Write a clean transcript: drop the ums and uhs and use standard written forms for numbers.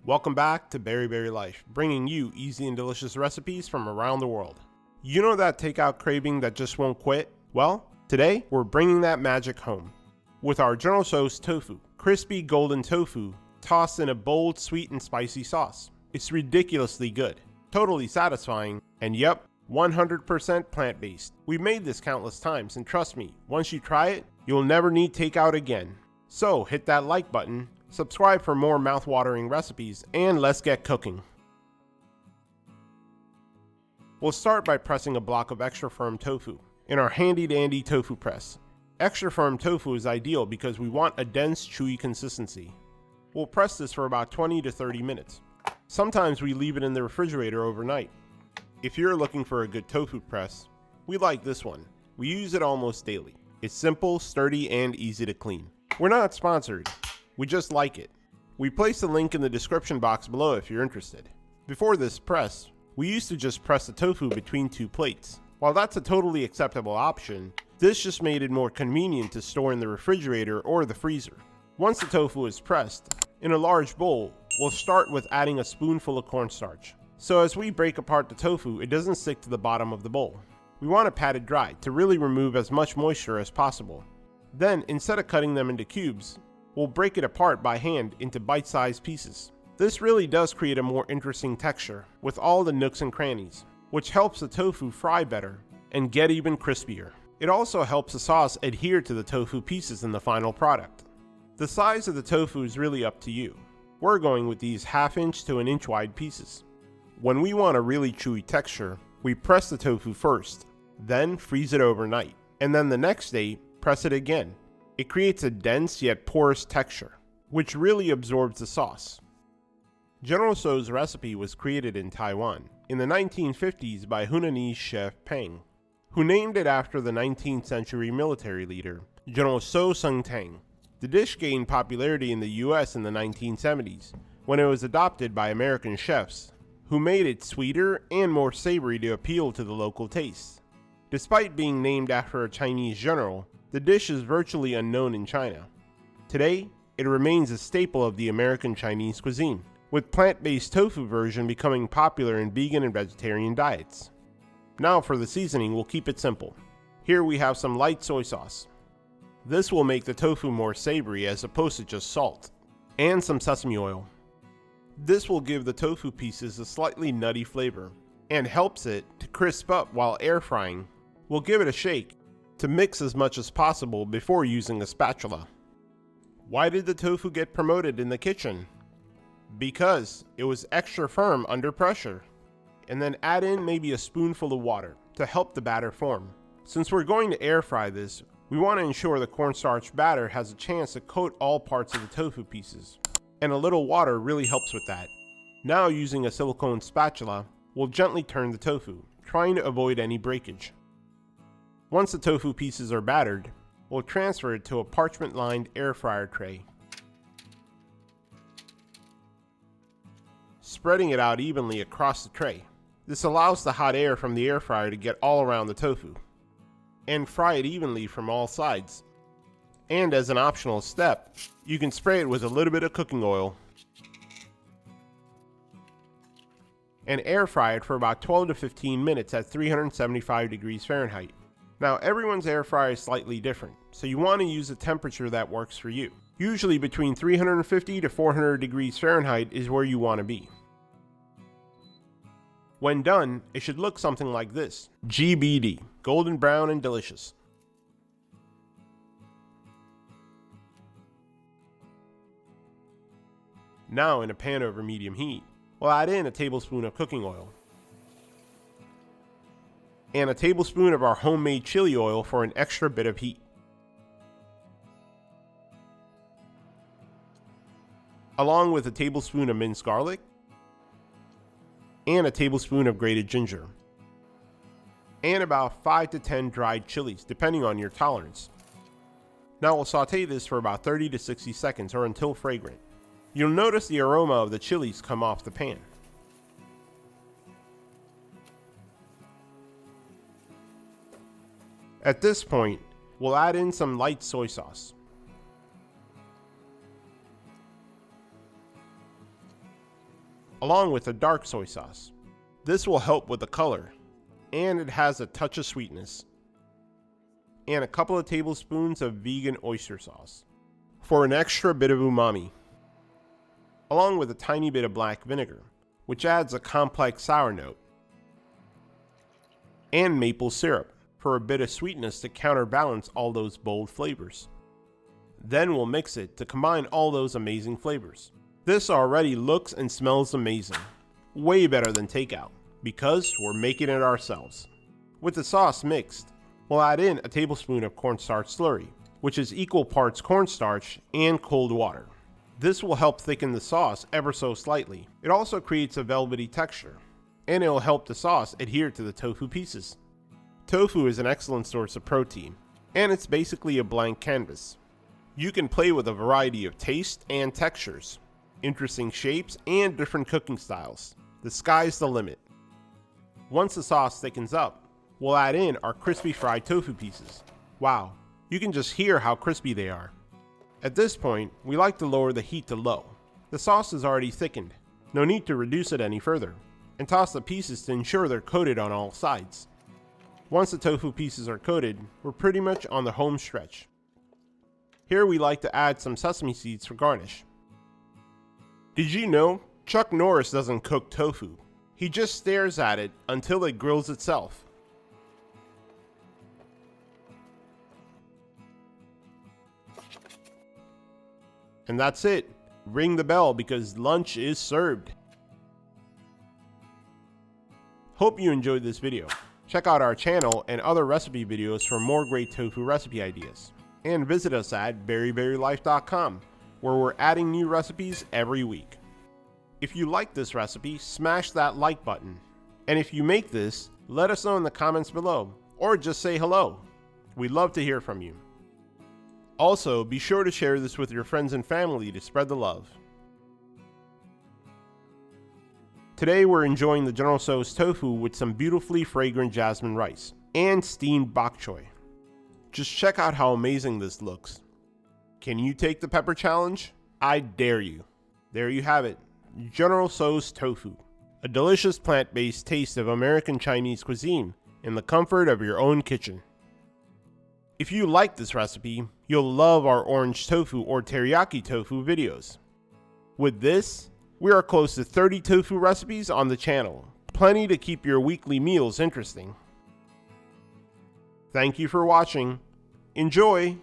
Welcome back to Berry Life, bringing you easy and delicious recipes from around the world. You know that takeout craving that just won't quit? Well, today we're bringing that magic home with our General Tso's tofu, crispy golden tofu tossed in a bold, sweet and spicy sauce. It's ridiculously good, totally satisfying, and yep, 100% plant-based. We've made this countless times, and trust me, once you try it, you'll never need takeout again. So hit that like button, subscribe for more mouth-watering recipes, and let's get cooking. We'll start by pressing a block of extra firm tofu in our handy-dandy tofu press. Extra firm tofu is ideal because we want a dense, chewy consistency. We'll press this for about 20 to 30 minutes. Sometimes we leave it in the refrigerator overnight. If you're looking for a good tofu press, we like this one. We use it almost daily. It's simple, sturdy, and easy to clean. We're not sponsored. We just like it. We place the link in the description box below if you're interested. Before this press, we used to just press the tofu between two plates. While that's a totally acceptable option, this just made it more convenient to store in the refrigerator or the freezer. Once the tofu is pressed, in a large bowl, we'll start with adding a spoonful of cornstarch. So as we break apart the tofu, it doesn't stick to the bottom of the bowl. We want to pat it dry to really remove as much moisture as possible. Then, instead of cutting them into cubes, we'll break it apart by hand into bite-sized pieces. This really does create a more interesting texture with all the nooks and crannies, which helps the tofu fry better and get even crispier. It also helps the sauce adhere to the tofu pieces in the final product. The size of the tofu is really up to you. We're going with these 1/2 inch to 1 inch wide pieces. When we want a really chewy texture, we press the tofu first, then freeze it overnight, and then the next day, press it again. It creates a dense yet porous texture, which really absorbs the sauce. General Tso's recipe was created in Taiwan in the 1950s by Hunanese chef Peng, who named it after the 19th century military leader, General Tso Sung Tang. The dish gained popularity in the US in the 1970s when it was adopted by American chefs, who made it sweeter and more savory to appeal to the local tastes. Despite being named after a Chinese general, the dish is virtually unknown in China. Today, it remains a staple of the American Chinese cuisine, with plant-based tofu version becoming popular in vegan and vegetarian diets. Now for the seasoning, we'll keep it simple. Here we have some light soy sauce. This will make the tofu more savory as opposed to just salt, and some sesame oil. This will give the tofu pieces a slightly nutty flavor and helps it to crisp up while air frying. We'll give it a shake to mix as much as possible before using a spatula. Why did the tofu get promoted in the kitchen? Because it was extra firm under pressure. And then add in maybe a spoonful of water to help the batter form. Since we're going to air fry this, we want to ensure the cornstarch batter has a chance to coat all parts of the tofu pieces. And a little water really helps with that. Now using a silicone spatula, we'll gently turn the tofu, trying to avoid any breakage. Once the tofu pieces are battered, we'll transfer it to a parchment-lined air fryer tray, spreading it out evenly across the tray. This allows the hot air from the air fryer to get all around the tofu, and fry it evenly from all sides. And as an optional step, you can spray it with a little bit of cooking oil and air fry it for about 12 to 15 minutes at 375 degrees Fahrenheit. Now everyone's air fryer is slightly different, so you want to use a temperature that works for you. Usually between 350 to 400 degrees Fahrenheit is where you want to be. When done, it should look something like this. GBD, golden brown and delicious. Now in a pan over medium heat, we'll add in a tablespoon of cooking oil and a tablespoon of our homemade chili oil for an extra bit of heat. Along with a tablespoon of minced garlic and a tablespoon of grated ginger, and about 5 to 10 dried chilies depending on your tolerance. Now we'll saute this for about 30 to 60 seconds or until fragrant. You'll notice the aroma of the chilies come off the pan. At this point, we'll add in some light soy sauce. along with a dark soy sauce. This will help with the color, and it has a touch of sweetness. And a couple of tablespoons of vegan oyster sauce for an extra bit of umami, along with a tiny bit of black vinegar, which adds a complex sour note, and maple syrup for a bit of sweetness to counterbalance all those bold flavors. Then we'll mix it to combine all those amazing flavors. This already looks and smells amazing, way better than takeout, because we're making it ourselves. With the sauce mixed, we'll add in a tablespoon of cornstarch slurry, which is equal parts cornstarch and cold water. This will help thicken the sauce ever so slightly. It also creates a velvety texture, and it will help the sauce adhere to the tofu pieces. Tofu is an excellent source of protein, and it's basically a blank canvas. You can play with a variety of tastes and textures, interesting shapes, and different cooking styles. The sky's the limit. Once the sauce thickens up, we'll add in our crispy fried tofu pieces. Wow, you can just hear how crispy they are. At this point, we like to lower the heat to low. The sauce is already thickened, no need to reduce it any further, and toss the pieces to ensure they're coated on all sides. Once the tofu pieces are coated, we're pretty much on the home stretch. Here we like to add some sesame seeds for garnish. Did you know Chuck Norris doesn't cook tofu? He just stares at it until it grills itself. And that's it. Ring the bell because lunch is served. Hope you enjoyed this video. Check out our channel and other recipe videos for more great tofu recipe ideas. And visit us at berryberrylife.com, where we're adding new recipes every week. If you like this recipe, smash that like button. And if you make this, let us know in the comments below, or just say hello. We'd love to hear from you. Also, be sure to share this with your friends and family to spread the love. Today we're enjoying the General Tso's tofu with some beautifully fragrant jasmine rice and steamed bok choy. Just check out how amazing this looks. Can you take the pepper challenge? I dare you. There you have it, General Tso's tofu, a delicious plant-based taste of American Chinese cuisine in the comfort of your own kitchen. If you like this recipe, you'll love our orange tofu or teriyaki tofu videos. With this, we are close to 30 tofu recipes on the channel, plenty to keep your weekly meals interesting. Thank you for watching. Enjoy!